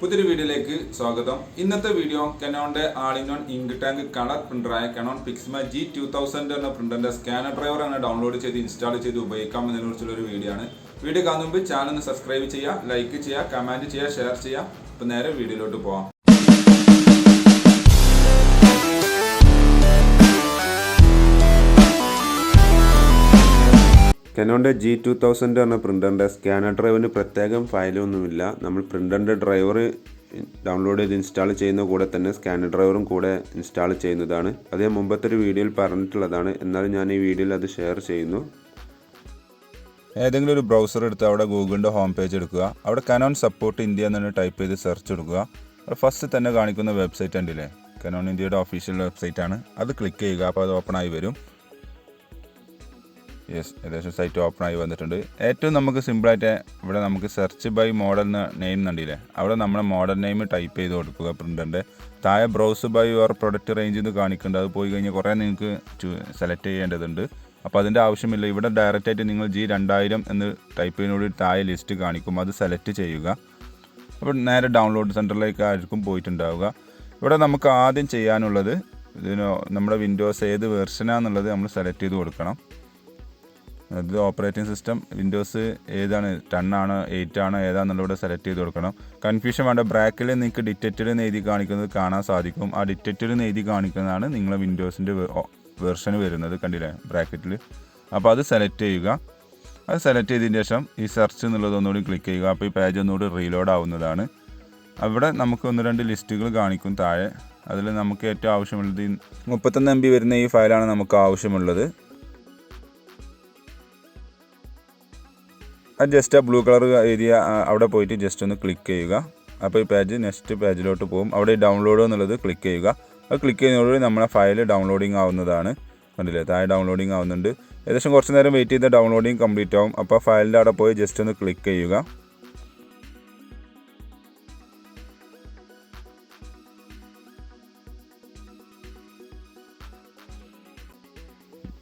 പുതിയൊരു വീഡിയോയിലേക്ക് സ്വാഗതം. ഇന്നത്തെ വീഡിയോ കനോണിൻ്റെ ആൾ-ഇൻ-വൺ ഇങ്ക് ടാങ്ക് കളർ പ്രിൻ്ററായ കനോൺ പിക്സ്മ G2000 എന്ന പ്രിൻ്ററിൻ്റെ സ്കാനർ ഡ്രൈവർ അങ്ങനെ ഡൗൺലോഡ് ചെയ്ത് ഇൻസ്റ്റാൾ ചെയ്ത് ഉപയോഗിക്കാം എന്നതിനെക്കുറിച്ചുള്ളൊരു വീഡിയോ ആണ്. വീഡിയോ കാണുന്ന മുമ്പ് ചാനൽ ഒന്ന് സബ്സ്ക്രൈബ് ചെയ്യുക, ലൈക്ക് ചെയ്യുക, കമൻറ്റ് ചെയ്യുക, ഷെയർ ചെയ്യുക. അപ്പോൾ നേരെ വീഡിയോയിലോട്ട് പോകാം. കനോണിൻ്റെ G2000 എന്ന പ്രിൻ്ററിൻ്റെ സ്കാനർ ഡ്രൈവറിന് പ്രത്യേകം ഫയലൊന്നുമില്ല. നമ്മൾ പ്രിൻ്ററിൻ്റെ ഡ്രൈവർ ഡൗൺലോഡ് ചെയ്ത് ഇൻസ്റ്റാൾ ചെയ്യുന്ന കൂടെ തന്നെ സ്കാനർ ഡ്രൈവറും കൂടെ ഇൻസ്റ്റാൾ ചെയ്യുന്നതാണ്. അത് ഞാൻ മുമ്പത്തെ ഒരു വീഡിയോയിൽ പറഞ്ഞിട്ടുള്ളതാണ്, എന്നാലും ഞാൻ ഈ വീഡിയോയിൽ അത് ഷെയർ ചെയ്യുന്നു. ഏതെങ്കിലും ഒരു ബ്രൗസർ എടുത്ത് അവിടെ ഗൂഗിളിൻ്റെ ഹോം പേജ് എടുക്കുക. അവിടെ കനോൺ സപ്പോർട്ട് ഇന്ത്യ എന്ന് ടൈപ്പ് ചെയ്ത് സെർച്ച് എടുക്കുക. അവിടെ ഫസ്റ്റ് തന്നെ കാണിക്കുന്ന വെബ്സൈറ്റ് ഉണ്ടല്ലേ, കനോൺ ഇന്ത്യയുടെ ഒഫീഷ്യൽ വെബ്സൈറ്റാണ്. അത് ക്ലിക്ക് ചെയ്യുക. അപ്പോൾ അത് ഓപ്പൺ ആയി വരും. ഏകദേശം സൈറ്റ് ഓപ്പൺ ആയി വന്നിട്ടുണ്ട്. ഏറ്റവും നമുക്ക് സിമ്പിളായിട്ട് ഇവിടെ നമുക്ക് സെർച്ച് ബൈ മോഡൽ നെയിം എന്നുണ്ടല്ലേ, അവിടെ നമ്മുടെ മോഡൽ നെയിം ടൈപ്പ് ചെയ്ത് കൊടുക്കുക. പ്രിൻ്ററിൻ്റെ താഴെ browse by your product range എന്ന് കാണിക്കുന്നുണ്ട്. അത് പോയി കഴിഞ്ഞാൽ കുറേ നിങ്ങൾക്ക് സെലക്ട് ചെയ്യേണ്ടതുണ്ട്. അപ്പോൾ അതിൻ്റെ ആവശ്യമില്ല. ഇവിടെ ഡയറക്റ്റായിട്ട് നിങ്ങൾ G2000 എന്ന് ടൈപ്പ് ചെയ്യുന്നതോട് താഴെ ലിസ്റ്റ് കാണിക്കും, അത് സെലക്ട് ചെയ്യുക. അപ്പോൾ നേരെ ഡൗൺലോഡ് സെൻറ്ററിലേക്ക് ആയിരിക്കും പോയിട്ടുണ്ടാവുക. ഇവിടെ നമുക്ക് ആദ്യം ചെയ്യാനുള്ളത് നമ്മുടെ വിൻഡോസ് ഏത് വെർഷനാണെന്നുള്ളത് നമ്മൾ സെലക്ട് ചെയ്ത് കൊടുക്കണം. അത് ഓപ്പറേറ്റിംഗ് സിസ്റ്റം വിൻഡോസ് ഏതാണ്, 10 ആണോ 8 ആണോ ഏതാണെന്നുള്ളത് സെലക്ട് ചെയ്ത് കൊടുക്കണം. കൺഫ്യൂഷൻ വേണ്ട. ബ്രാക്കിൽ നിങ്ങൾക്ക് ഡിറ്റക്റ്റഡ് എന്ന് എഴുതി കാണിക്കുന്നത് കാണാൻ സാധിക്കും. ആ ഡിറ്റക്റ്റഡ് എന്ന് എഴുതി കാണിക്കുന്നതാണ് നിങ്ങളെ വിൻഡോസിൻ്റെ വെർഷൻ വരുന്നത്, കണ്ടില്ലേ ബ്രാക്കറ്റിൽ. അപ്പോൾ അത് സെലക്ട് ചെയ്യുക. അത് സെലക്ട് ചെയ്തതിന് ശേഷം ഈ സെർച്ച് എന്നുള്ളത് ഒന്നുകൂടി ക്ലിക്ക് ചെയ്യുക. അപ്പോൾ ഈ പേജ് ഒന്നുകൂടി റീലോഡ് ആവുന്നതാണ്. അവിടെ നമുക്ക് 1-2 ലിസ്റ്റുകൾ കാണിക്കും താഴെ. അതിൽ നമുക്ക് ഏറ്റവും ആവശ്യമുള്ളത് 31 MB വരുന്ന ഈ ഫയലാണ് നമുക്ക് ആവശ്യമുള്ളത്. അത് ജസ്റ്റ് ആ ബ്ലൂ കളർ ഏരിയ അവിടെ പോയിട്ട് ജസ്റ്റ് ഒന്ന് ക്ലിക്ക് ചെയ്യുക. അപ്പോൾ ഈ പേജ് നെക്സ്റ്റ് പേജിലോട്ട് പോകും. അവിടെ ഡൗൺലോഡ് എന്നുള്ളത് ക്ലിക്ക് ചെയ്യുക. അത് ക്ലിക്ക് ചെയ്യുന്നതോടെ നമ്മളെ ഫയൽ ഡൗൺലോഡിങ് ആവുന്നതാണ്. കണ്ടില്ലേ, താഴെ ഡൗൺലോഡിങ് ആവുന്നുണ്ട്. ഏകദേശം കുറച്ച് നേരം വെയിറ്റ് ചെയ്ത് ഡൗൺലോഡിങ് കംപ്ലീറ്റ് ആവും. അപ്പോൾ ഫയലിൻ്റെ അവിടെ പോയി ജസ്റ്റ് ഒന്ന് ക്ലിക്ക് ചെയ്യുക.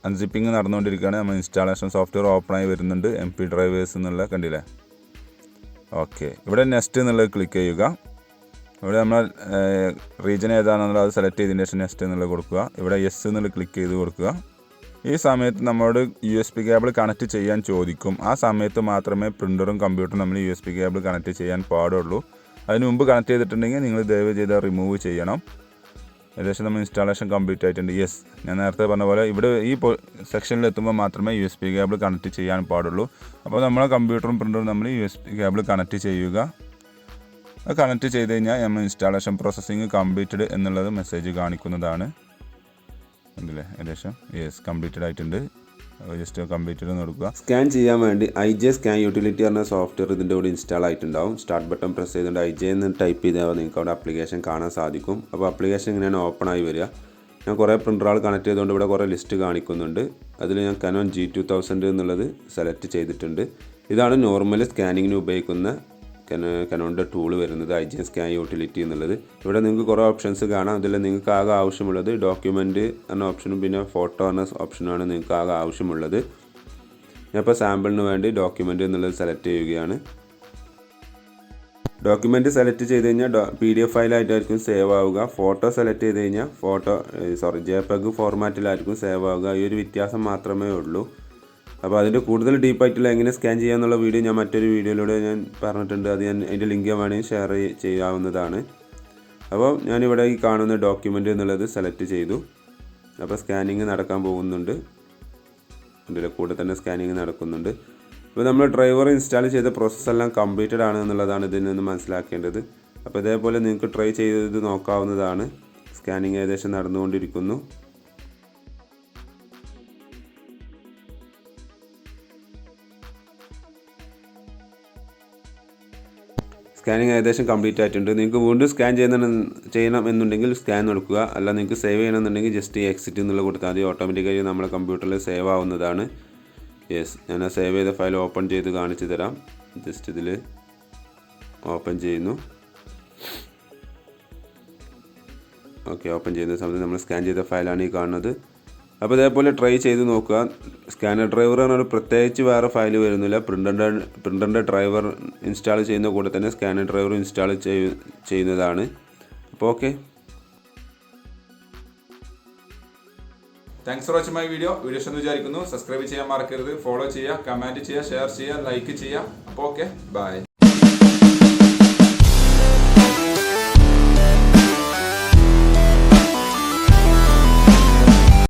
അൺസിപ്പിങ് നടന്നുകൊണ്ടിരിക്കുകയാണ്. നമ്മൾ ഇൻസ്റ്റാളേഷൻ സോഫ്റ്റ്വെയർ ഓപ്പണായി വരുന്നുണ്ട്. MP ഡ്രൈവേഴ്സ് എന്നുള്ള കണ്ടില്ലേ. ഓക്കെ, ഇവിടെ നെക്സ്റ്റ് എന്നുള്ളത് ക്ലിക്ക് ചെയ്യുക. ഇവിടെ നമ്മൾ റീജിയൻ ഏതാണെന്നുള്ളത് അത് സെലക്ട് ചെയ്തതിന് ശേഷം നെക്സ്റ്റ് എന്നുള്ളത് കൊടുക്കുക. ഇവിടെ യെസ് എന്നുള്ളത് ക്ലിക്ക് ചെയ്ത് കൊടുക്കുക. ഈ സമയത്ത് നമ്മളോട് USB കേബിൾ കണക്ട് ചെയ്യാൻ ചോദിക്കും. ആ സമയത്ത് മാത്രമേ പ്രിൻ്ററും കമ്പ്യൂട്ടറും നമ്മൾ USB കേബിൾ കണക്ട് ചെയ്യാൻ പാടുള്ളൂ. അതിന് മുമ്പ് കണക്ട് ചെയ്തിട്ടുണ്ടെങ്കിൽ നിങ്ങൾ ദയവ് ചെയ്ത് റിമൂവ് ചെയ്യണം. ഏകദേശം നമ്മൾ ഇൻസ്റ്റാളേഷൻ കംപ്ലീറ്റ് ആയിട്ടുണ്ട്. യെസ്, ഞാൻ നേരത്തെ പറഞ്ഞ പോലെ ഇവിടെ ഈ സെക്ഷനിൽ എത്തുമ്പോൾ മാത്രമേ USB കേബിൾ കണക്ട് ചെയ്യാൻ പാടുള്ളൂ. അപ്പോൾ നമ്മളെ കമ്പ്യൂട്ടറും പ്രിൻ്ററും നമ്മൾ USB കേബിൾ കണക്ട് ചെയ്യുക. അത് കണക്ട് ചെയ്ത് കഴിഞ്ഞാൽ നമ്മൾ ഇൻസ്റ്റാളേഷൻ പ്രോസസ്സിങ് കംപ്ലീറ്റഡ് എന്നുള്ളത് മെസ്സേജ് കാണിക്കുന്നതാണ്. ഉണ്ടല്ലേ, ഏകദേശം യെസ് കംപ്ലീറ്റഡ് ആയിട്ടുണ്ട്. ജസ്റ്റ് കംപ്ലീറ്റഡ് എന്ന് കൊടുക്കുക. സ്കാൻ ചെയ്യാൻ വേണ്ടി IJ സ്കാൻ യൂട്ടിലിറ്റി പറഞ്ഞ സോഫ്റ്റ്വെയർ ഇതിൻ്റെ കൂടെ ഇൻസ്റ്റാൾ ആയിട്ടുണ്ടാവും. സ്റ്റാർട്ട് ബട്ടൺ പ്രസ് ചെയ്തുകൊണ്ട് IJ എന്ന് ടൈപ്പ് ചെയ്താൽ നിങ്ങൾക്ക് അവിടെ ആപ്ലിക്കേഷൻ കാണാൻ സാധിക്കും. അപ്പോൾ ആപ്ലിക്കേഷൻ ഇങ്ങനെയാണ് ഓപ്പൺ ആയി വരിക. ഞാൻ കുറേ പ്രിൻ്ററുകൾ കണക്ട് ചെയ്തുകൊണ്ട് ഇവിടെ കുറേ ലിസ്റ്റ് കാണിക്കുന്നുണ്ട്. അതിൽ ഞാൻ കനോൺ G2000 എന്നുള്ളത് സെലക്ട് ചെയ്തിട്ടുണ്ട്. ഇതാണ് നോർമൽ സ്കാനിങ്ങിന് ഉപയോഗിക്കുന്ന കനോണിൻ്റെ ടൂൾ വരുന്നത്, IJ സ്കാൻ യൂട്ടിലിറ്റി എന്നുള്ളത്. ഇവിടെ നിങ്ങൾക്ക് കുറേ ഓപ്ഷൻസ് കാണാം. ഇതിൽ നിങ്ങൾക്ക് ആകെ ആവശ്യമുള്ളത് ഡോക്യുമെൻറ്റ് എന്ന ഓപ്ഷനും പിന്നെ ഫോട്ടോ എന്ന ഓപ്ഷനുമാണ് നിങ്ങൾക്ക് ആകെ ആവശ്യമുള്ളത്. ഞാനിപ്പോൾ സാമ്പിളിന് വേണ്ടി ഡോക്യുമെൻറ്റ് എന്നുള്ളത് സെലക്ട് ചെയ്യുകയാണ്. ഡോക്യുമെൻറ്റ് സെലക്ട് ചെയ്ത് കഴിഞ്ഞാൽ PDF ഫയലായിട്ടായിരിക്കും സേവ് ആവുക. ഫോട്ടോ സെലക്ട് ചെയ്ത് കഴിഞ്ഞാൽ JPEG ഫോർമാറ്റിലായിരിക്കും സേവ് ആവുക. ഈ ഒരു വ്യത്യാസം മാത്രമേ ഉള്ളൂ. അപ്പോൾ അതിൻ്റെ കൂടുതൽ ഡീപ്പായിട്ടുള്ള എങ്ങനെ സ്കാൻ ചെയ്യാമെന്നുള്ള വീഡിയോ ഞാൻ മറ്റൊരു വീഡിയോയിലൂടെ ഞാൻ പറഞ്ഞിട്ടുണ്ട്. അത് ഞാൻ അതിൻ്റെ ലിങ്ക് വേണമെങ്കിൽ ഷെയർ ചെയ്യാവുന്നതാണ്. അപ്പോൾ ഞാനിവിടെ ഈ കാണുന്ന ഡോക്യുമെൻ്റ് എന്നുള്ളത് സെലക്ട് ചെയ്തു. അപ്പോൾ സ്കാനിങ് നടക്കാൻ പോകുന്നുണ്ട്. അതിൻ്റെ കൂടെ തന്നെ സ്കാനിങ് നടക്കുന്നുണ്ട്. അപ്പോൾ നമ്മൾ ഡ്രൈവർ ഇൻസ്റ്റാൾ ചെയ്ത പ്രോസസ്സെല്ലാം കംപ്ലീറ്റഡ് ആണ് എന്നുള്ളതാണ് ഇതിൽ നിന്ന് മനസ്സിലാക്കേണ്ടത്. അപ്പോൾ ഇതേപോലെ നിങ്ങൾക്ക് ട്രൈ ചെയ്ത് നോക്കാവുന്നതാണ്. സ്കാനിങ് ഏകദേശം നടന്നുകൊണ്ടിരിക്കുന്നു. സ്കാനിങ് ഏകദേശം കംപ്ലീറ്റ് ആയിട്ടുണ്ട്. നിങ്ങൾക്ക് വീണ്ടും സ്കാൻ ചെയ്യണം എന്നുണ്ടെങ്കിൽ സ്കാൻ കൊടുക്കുക. അല്ല നിങ്ങൾക്ക് സേവ് ചെയ്യണമെന്നുണ്ടെങ്കിൽ ജസ്റ്റ് എക്സിറ്റ് എന്നുള്ള കൊടുത്താൽ മതി. ഓട്ടോമാറ്റിക്കായി നമ്മുടെ കമ്പ്യൂട്ടറിൽ സേവ് ആവുന്നതാണ്. യെസ്, ഞാൻ ആ സേവ് ചെയ്ത ഫയൽ ഓപ്പൺ ചെയ്ത് കാണിച്ചു തരാം. ജസ്റ്റ് ഇതിൽ ഓപ്പൺ ചെയ്യുന്നു. ഓക്കെ, ഓപ്പൺ ചെയ്യുന്ന സമയത്ത് നമ്മൾ സ്കാൻ ചെയ്ത ഫയലാണ് ഈ കാണുന്നത്. അപ്പോൾ ഇതേപോലെ ട്രൈ ചെയ്ത് നോക്കുക. സ്കാനർ ഡ്രൈവർ പറഞ്ഞാൽ പ്രത്യേകിച്ച് വേറെ ഫയൽ വരുന്നില്ല. പ്രിൻ്ററിൻ്റെ ഡ്രൈവർ ഇൻസ്റ്റാൾ ചെയ്യുന്ന കൂടെ തന്നെ സ്കാനർ ഡ്രൈവർ ഇൻസ്റ്റാൾ ചെയ്യുന്നതാണ്. അപ്പോൾ okay, thanks for watching my video ഇഷ്ടമെന്ന് വിചാരിക്കുന്നു. സബ്സ്ക്രൈബ് ചെയ്യാൻ മറക്കരുത്, ഫോളോ ചെയ്യുക, കമൻറ്റ് ചെയ്യുക, ഷെയർ ചെയ്യുക, ലൈക്ക് ചെയ്യുക. അപ്പോൾ ഓക്കെ, ബൈ.